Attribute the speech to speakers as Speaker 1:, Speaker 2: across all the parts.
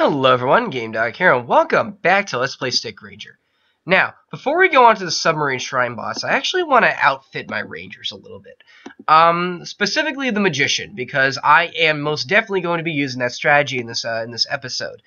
Speaker 1: Hello everyone, GameDog here, and welcome back to Let's Play Stick Ranger. Now, before we go on to the Submarine Shrine boss, I actually want to outfit my Rangers a little bit. Specifically the Magician, because I am most definitely going to be using that strategy in this episode.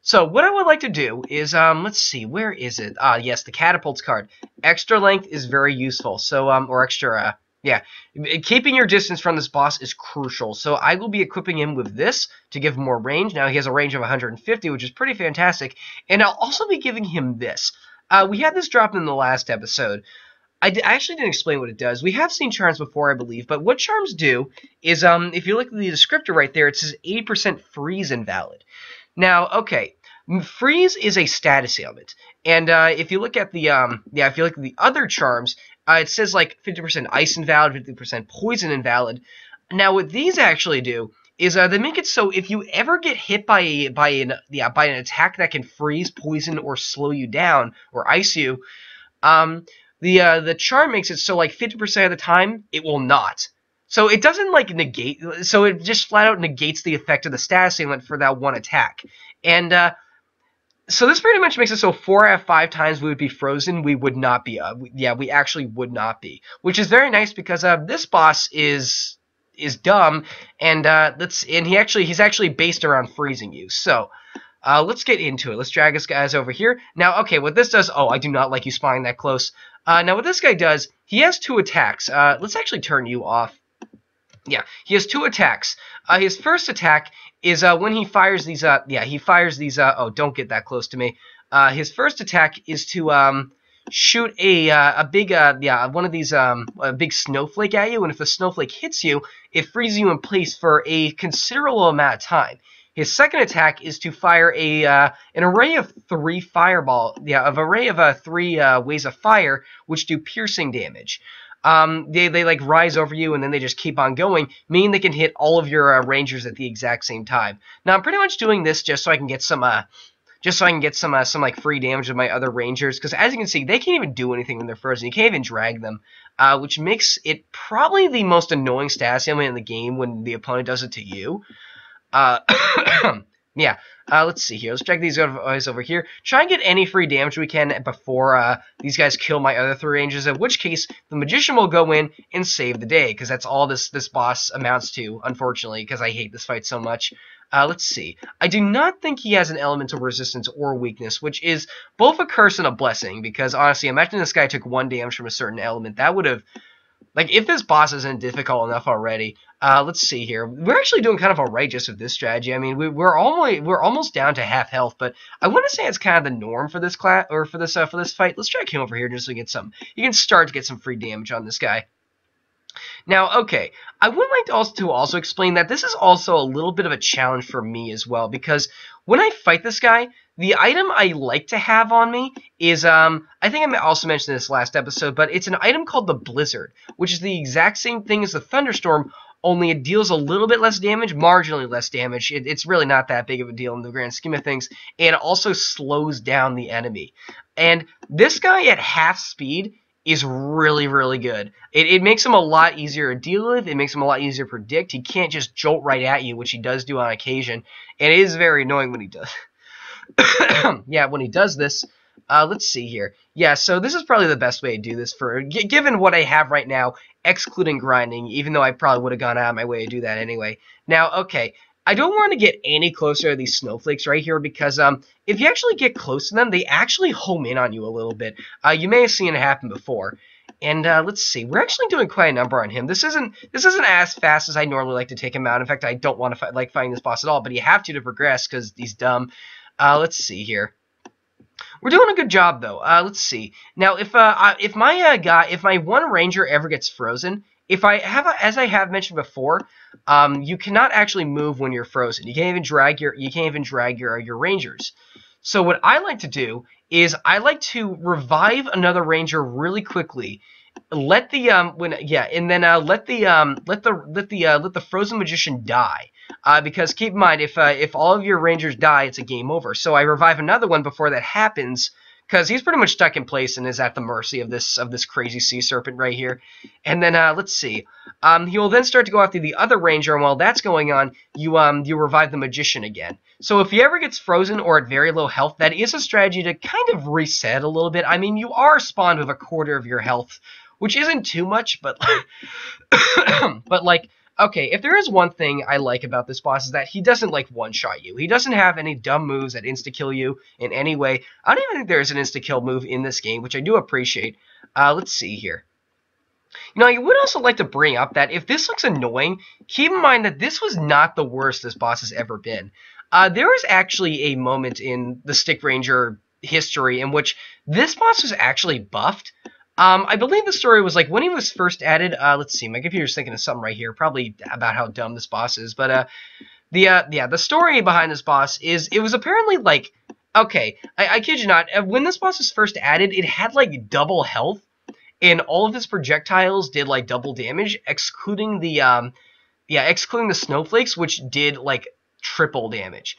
Speaker 1: So, what I would like to do is, let's see, where is it? Yes, the Catapults card. Extra length is very useful, so, or extra, yeah, keeping your distance from this boss is crucial, so I will be equipping him with this to give him more range. Now he has a range of 150, which is pretty fantastic, and I'll also be giving him this. We had this drop in the last episode. I actually didn't explain what it does. We have seen charms before, I believe, but what charms do is, if you look at the descriptor right there, it says 80% freeze invalid. Now, okay, freeze is a status ailment, and if you look at the if you look at the other charms, it says like 50% ice invalid, 50% poison invalid. Now, what these actually do is they make it so if you ever get hit by an attack that can freeze, poison, or slow you down or ice you, the charm makes it so like 50% of the time it will not. So it doesn't like negate. So it just flat out negates the effect of the status ailment for that one attack. And so this pretty much makes it so 4 out of 5 times we would be frozen, we would not be. We actually would not be, which is very nice because this boss is dumb, and he's actually based around freezing you. So let's get into it. Let's drag this guys over here. Now, okay, what this does. Oh, I do not like you spying that close. Now, what this guy does, he has 2 attacks. Let's actually turn you off. Yeah, he has 2 attacks. His first attack is when he fires these. Oh, don't get that close to me. His first attack is to shoot a big snowflake at you, and if the snowflake hits you, it freezes you in place for a considerable amount of time. His second attack is to fire an array of 3 3 ways of fire, which do piercing damage. They like rise over you and then they just keep on going, meaning they can hit all of your Rangers at the exact same time. Now I'm pretty much doing this just so I can get some like free damage with my other Rangers, because as you can see, they can't even do anything when they're frozen. You can't even drag them, which makes it probably the most annoying status ailment in the game when the opponent does it to you. Yeah. Let's see here. Let's check these guys over here. Try and get any free damage we can before these guys kill my other 3 Rangers, in which case the Magician will go in and save the day, because that's all this boss amounts to, unfortunately, because I hate this fight so much. Let's see. I do not think he has an elemental resistance or weakness, which is both a curse and a blessing, because honestly, imagine this guy took 1 damage from a certain element. That would have... Like, if this boss isn't difficult enough already, let's see here. We're actually doing kind of alright just with this strategy. I mean, we're almost down to half health, but I wouldn't say it's kind of the norm for this class or for this fight. Let's drag him over here just so we get some. You can start to get some free damage on this guy. Now, okay, I would like to also explain that this is also a little bit of a challenge for me as well, because when I fight this guy, the item I like to have on me is, I think I also mentioned this last episode, but it's an item called the Blizzard, which is the exact same thing as the Thunderstorm, only it deals a little bit less damage, marginally less damage. It's really not that big of a deal in the grand scheme of things, and it also slows down the enemy. And this guy at half speed is really, really good. It makes him a lot easier to deal with. It makes him a lot easier to predict. He can't just jolt right at you, which he does do on occasion, and it is very annoying when he does. Yeah, when he does this. Let's see here. Yeah, so this is probably the best way to do this given what I have right now, excluding grinding, even though I probably would have gone out of my way to do that anyway. Now, okay, I don't want to get any closer to these snowflakes right here, because if you actually get close to them, they actually home in on you a little bit. You may have seen it happen before. And let's see, we're actually doing quite a number on him. This isn't as fast as I normally like to take him out. In fact, I don't want to like fighting this boss at all, but you have to progress because he's dumb. Let's see here. We're doing a good job though. Let's see. Now, if my one Ranger ever gets frozen, as I have mentioned before, you cannot actually move when you're frozen. You can't even drag your Rangers. So what I like to do is I like to revive another Ranger really quickly. Let the frozen Magician die. Because keep in mind, if all of your Rangers die, it's a game over. So I revive another one before that happens, because he's pretty much stuck in place and is at the mercy of this crazy sea serpent right here. And then let's see, he will then start to go after the other Ranger, and while that's going on, you revive the Magician again. So if he ever gets frozen or at very low health, that is a strategy to kind of reset a little bit. I mean, you are spawned with a quarter of your health, which isn't too much, but but like, okay, if there is one thing I like about this boss is that he doesn't like one-shot you. He doesn't have any dumb moves that insta-kill you in any way. I don't even think there's an insta-kill move in this game, which I do appreciate. Let's see here. You know, I would also like to bring up that if this looks annoying, keep in mind that this was not the worst this boss has ever been. There was actually a moment in the Stick Ranger history in which this boss was actually buffed. I believe the story was like when he was first added. Let's see, my computer's thinking of something right here, probably about how dumb this boss is. But the story behind this boss is it was apparently like, okay, I kid you not, when this boss was first added, it had like double health, and all of his projectiles did like double damage, excluding the snowflakes, which did like triple damage.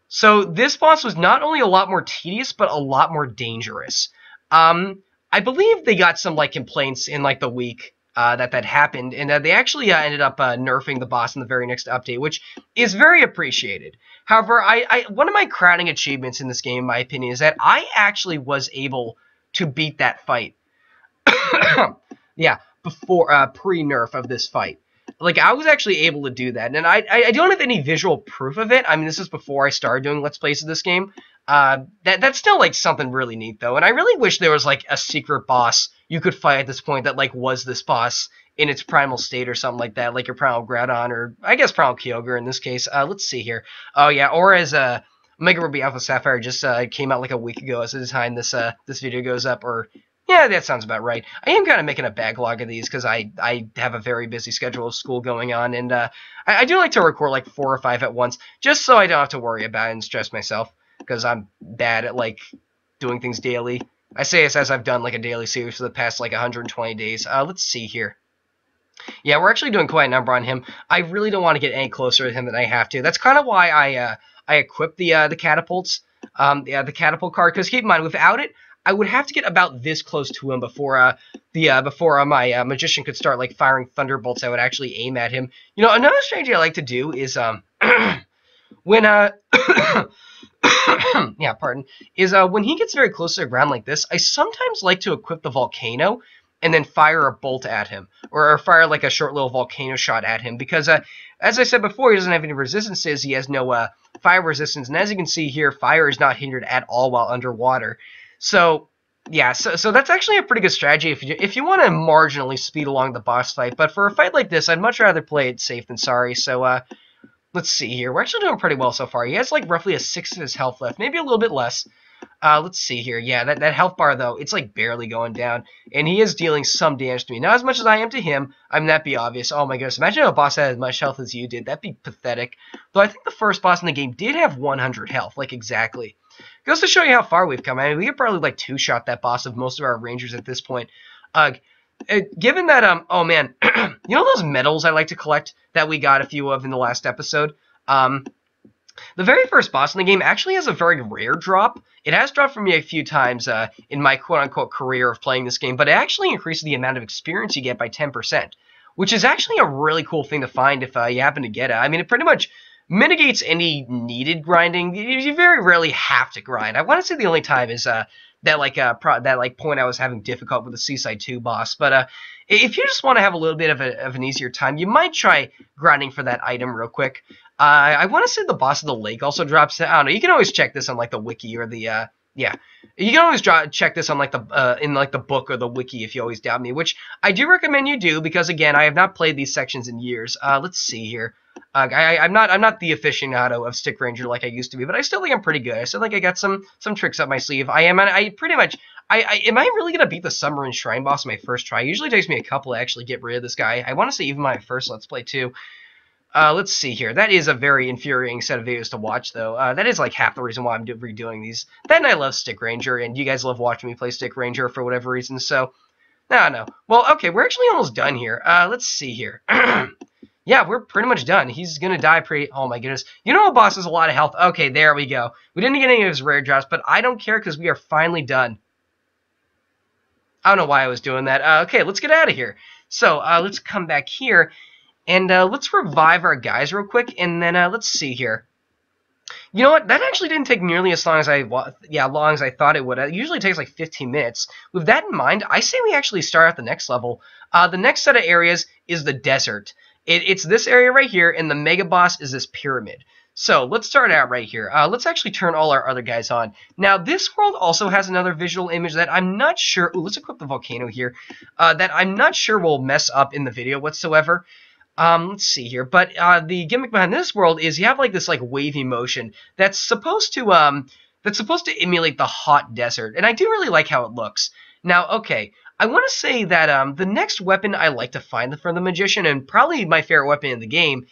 Speaker 1: So this boss was not only a lot more tedious, but a lot more dangerous. I believe they got some like complaints in like the week that happened, and they actually ended up nerfing the boss in the very next update, which is very appreciated. However, one of my crowning achievements in this game, in my opinion, is that I actually was able to beat that fight. Yeah, before pre-nerf of this fight. Like, I was actually able to do that, and I don't have any visual proof of it. I mean, this is before I started doing Let's Plays of this game. That's still, like, something really neat, though, and I really wish there was, like, a secret boss you could fight at this point that, like, was this boss in its primal state or something like that, like your Primal Groudon, or, I guess, Primal Kyogre in this case. Let's see here. Oh, yeah, or as, Omega Ruby Alpha Sapphire just came out, like, a week ago as the time this video goes up, or... Yeah, that sounds about right. I am kind of making a backlog of these because I have a very busy schedule of school going on, and I do like to record like 4 or 5 at once, just so I don't have to worry about it and stress myself, because I'm bad at like doing things daily. I say this as I've done like a daily series for the past like 120 days. Let's see here. Yeah, we're actually doing quite a number on him. I really don't want to get any closer to him than I have to. That's kind of why I equipped the catapults, the catapult card, because keep in mind, without it, I would have to get about this close to him before my magician could start like firing thunderbolts that would actually aim at him. You know, another strategy I like to do is when yeah, pardon, is when he gets very close to the ground like this, I sometimes like to equip the volcano and then fire a bolt at him, or fire like a short little volcano shot at him, because as I said before, he doesn't have any resistances. He has no fire resistance, and as you can see here, fire is not hindered at all while underwater. So, yeah, so that's actually a pretty good strategy if you want to marginally speed along the boss fight. But for a fight like this, I'd much rather play it safe than sorry. So, let's see here. We're actually doing pretty well so far. He has, like, roughly a 1/6 of his health left. Maybe a little bit less. Let's see here. Yeah, that health bar, though, it's, like, barely going down. And he is dealing some damage to me. Not as much as I am to him. I mean, that'd be obvious. Oh, my goodness. Imagine if a boss had as much health as you did. That'd be pathetic. Though I think the first boss in the game did have 100 health. Like, exactly. Goes to show you how far we've come. I mean, we could probably like 2-shot that boss of most of our rangers at this point. Given that, oh man, you know those medals I like to collect that we got a few of in the last episode? The very first boss in the game actually has a very rare drop. It has dropped for me a few times in my quote-unquote career of playing this game, but it actually increases the amount of experience you get by 10%, which is actually a really cool thing to find if you happen to get it. I mean, it pretty much mitigates any needed grinding. You very rarely have to grind. I want to say the only time is that point I was having difficult with the Seaside 2 boss. But if you just want to have a little bit of an easier time, you might try grinding for that item real quick. I want to say the boss of the lake also drops. I don't know. You can always check this on like the wiki or the yeah. You can always check this on like the in like the book or the wiki if you always doubt me, which I do recommend you do, because again, I have not played these sections in years. Let's see here. I'm not the aficionado of Stick Ranger like I used to be, but I still think I'm pretty good. I still think I got some tricks up my sleeve. Am I really gonna beat the Submarine Shrine boss on my first try? It usually takes me a couple to actually get rid of this guy. I want to say even my first Let's Play too. Let's see here. That is a very infuriating set of videos to watch, though. That is like half the reason why I'm redoing these. Then I love Stick Ranger, and you guys love watching me play Stick Ranger for whatever reason. So, no. Well, okay, we're actually almost done here. Let's see here. Yeah, we're pretty much done. He's gonna die pretty... Oh my goodness. You know, a boss has a lot of health. Okay, there we go. We didn't get any of his rare drops, but I don't care because we are finally done. I don't know why I was doing that. Okay, let's get out of here. So, let's come back here, and let's revive our guys real quick, and then let's see here. You know what? That actually didn't take nearly as long as long as I thought it would. It usually takes like 15 minutes. With that in mind, I say we actually start at the next level. The next set of areas is the desert. It's this area right here, and the mega boss is this pyramid. So let's start out right here. Let's actually turn all our other guys on. Now, this world also has another visual image that I'm not sure... Ooh, let's equip the volcano here. That I'm not sure will mess up in the video whatsoever. Let's see here. But the gimmick behind this world is you have like this like wavy motion that's supposed to emulate the hot desert, and I do really like how it looks. Now, okay, I want to say that the next weapon I like to find for the magician, and probably my favorite weapon in the game,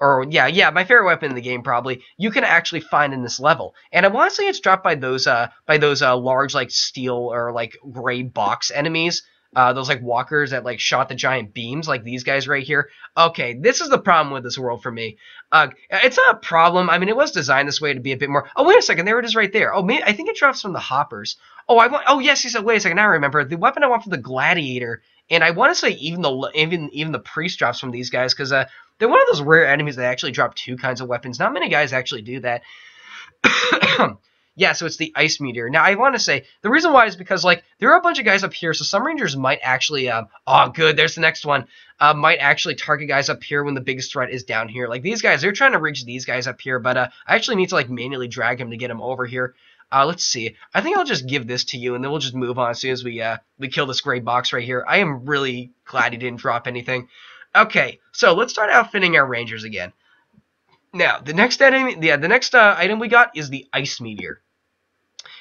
Speaker 1: or yeah, my favorite weapon in the game probably, you can actually find in this level. And I want to say it's dropped by those large like steel or like gray box enemies. Those like walkers that like shot the giant beams, like these guys right here. Okay, this is the problem with this world for me. It's not a problem. I mean, it was designed this way to be a bit more. Oh, wait a second, there it is right there. Oh, maybe, I think it drops from the hoppers. Oh, Oh, yes, he said. Wait a second, now I remember the weapon I want for the gladiator, and I want to say even the priest drops from these guys because they're one of those rare enemies that actually drop two kinds of weapons. Not many guys actually do that. Yeah, so it's the ice meteor. Now, I want to say, the reason why is because, like, there are a bunch of guys up here, so some rangers might actually, oh, good, there's the next one, might actually target guys up here when the biggest threat is down here. Like, these guys, they're trying to reach these guys up here, but I actually need to, like, manually drag him to get him over here. Let's see. I think I'll just give this to you, and then we'll just move on as soon as we kill this gray box right here. I am really glad he didn't drop anything. Okay, so let's start outfitting our rangers again. Now, the next item we got is the ice meteor.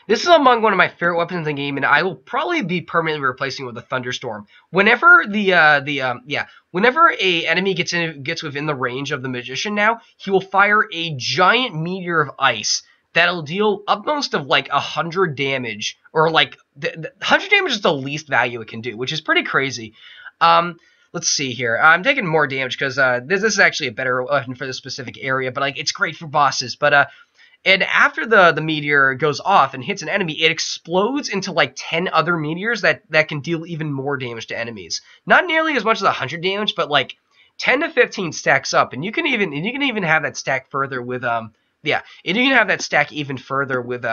Speaker 1: This is among one of my favorite weapons in the game, and I will probably be permanently replacing it with a thunderstorm. Whenever whenever a enemy gets within the range of the magician, now he will fire a giant meteor of ice that'll deal upmost of like 100 damage, or like 100 damage is the least value it can do, which is pretty crazy. Let's see here. I'm taking more damage because this is actually a better weapon for this specific area, but like it's great for bosses. But and after the meteor goes off and hits an enemy, it explodes into like 10 other meteors that can deal even more damage to enemies. Not nearly as much as 100 damage, but like 10 to 15 stacks up, and you can even have that stack further with and you can have that stack even further with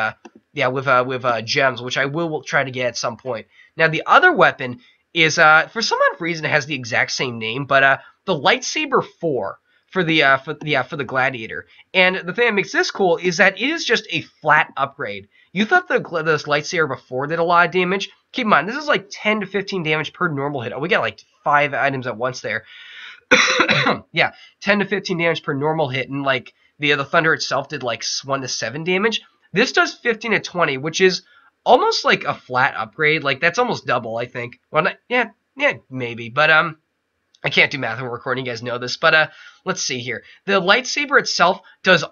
Speaker 1: gems, which I will try to get at some point. Now the other weapon is for some odd reason it has the exact same name, but the Lightsaber 4. For the gladiator. And the thing that makes this cool is that it is just a flat upgrade. You thought this lightsaber before did a lot of damage. Keep in mind, this is like 10 to 15 damage per normal hit. Oh, we got like 5 items at once there. Yeah, 10 to 15 damage per normal hit, and like the Thunder itself did like 1 to 7 damage. This does 15 to 20, which is almost like a flat upgrade. Like that's almost double, I think. Well, yeah, maybe, but I can't do math when we're recording, you guys know this, but let's see here. The lightsaber itself does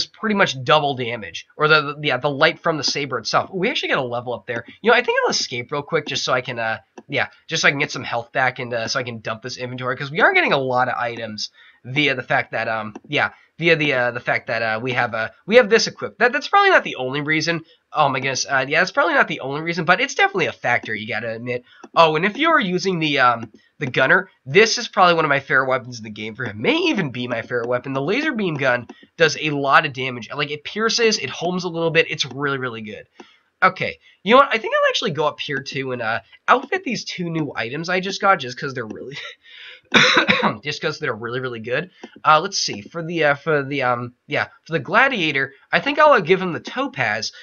Speaker 1: pretty much double damage, or the light from the saber itself. Ooh, we actually got a level up there. You know, I think I'll escape real quick just so I can just so I can get some health back, and so I can dump this inventory, because we are getting a lot of items via the fact that we have this equipped. That's probably not the only reason. Oh my goodness, that's probably not the only reason, but it's definitely a factor, you gotta admit. Oh, and if you are using the gunner, this is probably one of my favorite weapons in the game for him. May even be my favorite weapon. The laser beam gun does a lot of damage. Like, it pierces, it homes a little bit. It's really, really good. Okay, you know what? I think I'll actually go up here too and outfit these 2 new items I just got, just because they're really really good. Let's see, for the gladiator, I think I'll give him the topaz.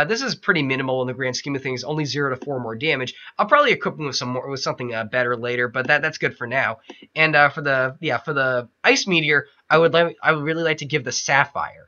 Speaker 1: This is pretty minimal in the grand scheme of things, only 0 to 4 more damage. I'll probably equip him with something better later, but that's good for now. And for the ice meteor, I would really like to give the sapphire.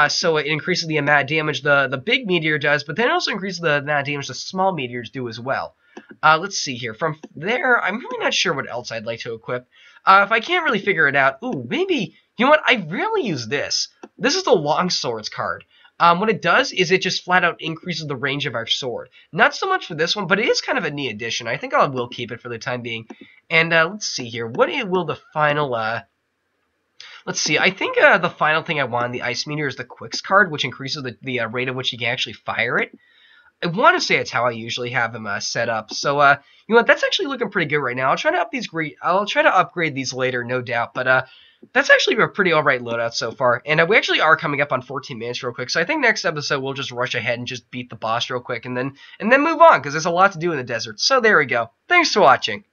Speaker 1: So it increases the amount of damage the big meteor does, but then it also increases the amount of damage the small meteors do as well. Let's see here. From there, I'm really not sure what else I'd like to equip. If I can't really figure it out, ooh, maybe, you know what, I rarely use this. This is the Longswords card. What it does is it just flat out increases the range of our sword. Not so much for this one, but it is kind of a neat addition. I think I will keep it for the time being. And let's see here. What will the final... Let's see, I think the final thing I want in the Ice Meteor is the Quicks card, which increases the rate at which you can actually fire it. I want to say it's how I usually have them set up. So, you know what, that's actually looking pretty good right now. I'll try to upgrade these later, no doubt. But That's actually a pretty alright loadout so far. And we actually are coming up on 14 minutes real quick. So I think next episode we'll just rush ahead and just beat the boss real quick and then move on, because there's a lot to do in the desert. So there we go. Thanks for watching.